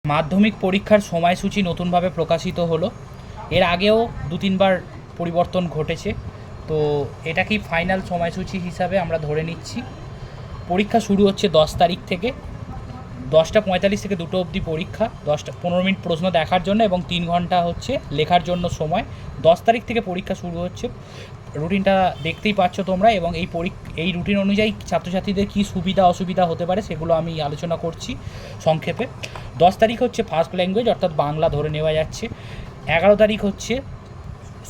মাধ্যমিক পরীক্ষার সময়সূচি নতুনভাবে প্রকাশিত হলো। এর আগেও ২-৩বার পরিবর্তন ঘটেছে, তো এটাকেই ফাইনাল সময়সূচি হিসাবে আমরা ধরে নিচ্ছি। পরীক্ষা শুরু হচ্ছে 10 তারিখ থেকে। 10টা 45 থেকে 2টো অবধি পরীক্ষা, 15 মিনিট প্রশ্ন দেখার জন্য এবং 3 ঘন্টা হচ্ছে লেখার জন্য সময়। 10 তারিখ থেকে পরীক্ষা শুরু হচ্ছে। রুটিনটা দেখতেই পাচ্ছ তোমরা, এবং এই রুটিন অনুযায়ী ছাত্রছাত্রীদের কী সুবিধা অসুবিধা হতে পারে সেগুলো আমি আলোচনা করছি সংক্ষেপে। 10 তারিখ হচ্ছে ফার্স্ট ল্যাঙ্গুয়েজ অর্থাৎ বাংলা ধরে নেওয়া যাচ্ছে। 11 তারিখ হচ্ছে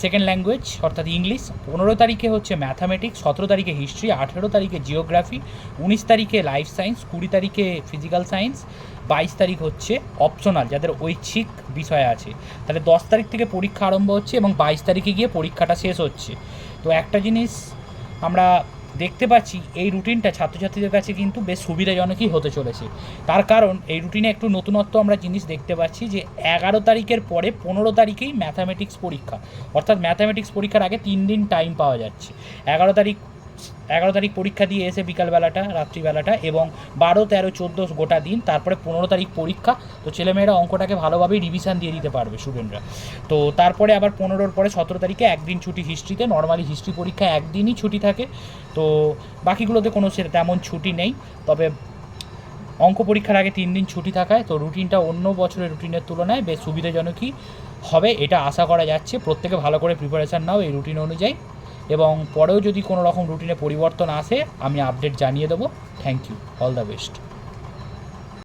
সেকেন্ড ল্যাঙ্গুয়েজ অর্থাৎ ইংলিশ। 15 তারিখে হচ্ছে ম্যাথামেটিক্স, 17 তারিখে হিস্ট্রি, 18 তারিখে জিওগ্রাফি, 19 তারিখে লাইফ সায়েন্স, 20 তারিখে ফিজিক্যাল সায়েন্স, 22 তারিখ হচ্ছে অপশনাল যাদের ঐচ্ছিক বিষয় আছে। তাহলে 10 তারিখ থেকে পরীক্ষা আরম্ভ হচ্ছে এবং 22 তারিখে গিয়ে পরীক্ষাটা শেষ হচ্ছে। তো একটা জিনিস আমরা দেখতে পাচ্ছি, এই রুটিনটা ছাত্রছাত্রীদের কাছে কিন্তু বেশ সুবিধাজনকই হতে চলেছে। তার কারণ এই রুটিনে একটু নতুনত্ব আমরা জিনিস দেখতে পাচ্ছি যে 11 তারিখের পরে 15 তারিখেই ম্যাথামেটিক্স পরীক্ষা, অর্থাৎ ম্যাথামেটিক্স পরীক্ষার আগে 3 দিন টাইম পাওয়া যাচ্ছে। 11 তারিখ পরীক্ষা দিয়ে এসে বিকালবেলাটা, রাত্রিবেলাটা, এবং 12, 13, 14 গোটা দিন, তারপরে 15 তারিখ পরীক্ষা। তো ছেলেমেয়েরা অঙ্কটাকে ভালোভাবেই রিভিশন দিয়ে দিতে পারবে স্টুডেন্টরা। তো তারপরে আবার 15-র পরে 17 তারিখে একদিন ছুটি হিস্ট্রিতে। নর্মালি হিস্ট্রি পরীক্ষা একদিনই ছুটি থাকে, তো বাকিগুলোতে কোনো তেমন ছুটি নেই। তবে অঙ্ক পরীক্ষার আগে 3 দিন ছুটি থাকায় তো রুটিনটা অন্য বছরের রুটিনের তুলনায় বেশ সুবিধাজনকই হবে, এটা আশা করা যাচ্ছে। প্রত্যেকে ভালো করে প্রিপারেশান নাও এই রুটিন অনুযায়ী, এবং পরেও যদি কোনো রকম রুটিনে পরিবর্তন আসে আমি আপডেট জানিয়ে দেবো। Thank you, all the best.